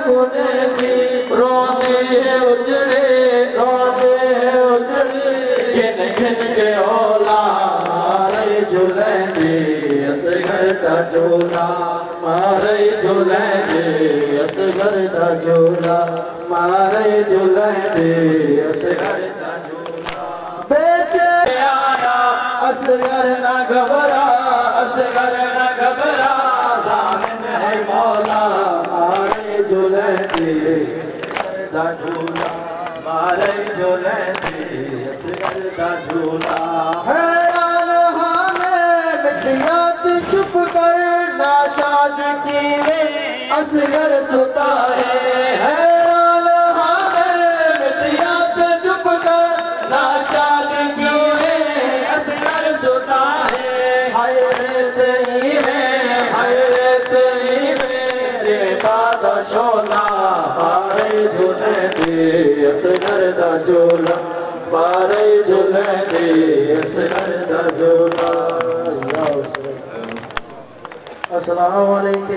गुने दी रोंदे उजड़े किन किन के ओला मारे झुलंदे असगर दा झूला मारे झुलंदे असगर दा झूला मारे झुलंदे असगर दा झूला बेचे आया असगर ना घबरा ज़ालिम है मौला मारे झुलंदे असगर दा झूला मारे झुलंदे असगर दा झूला हैरान हाने मिटियात चुप कर नाशाद की में असगर सुता है हैरान हाने मिटियात चुप कर नाशाद की में असगर सुता है हाय रे तेरी में जिंदा शोला मारे झुलंदे असगर दा झूला मारे झुलंदे असगर दा झूला अस्सलाम वालेकुम।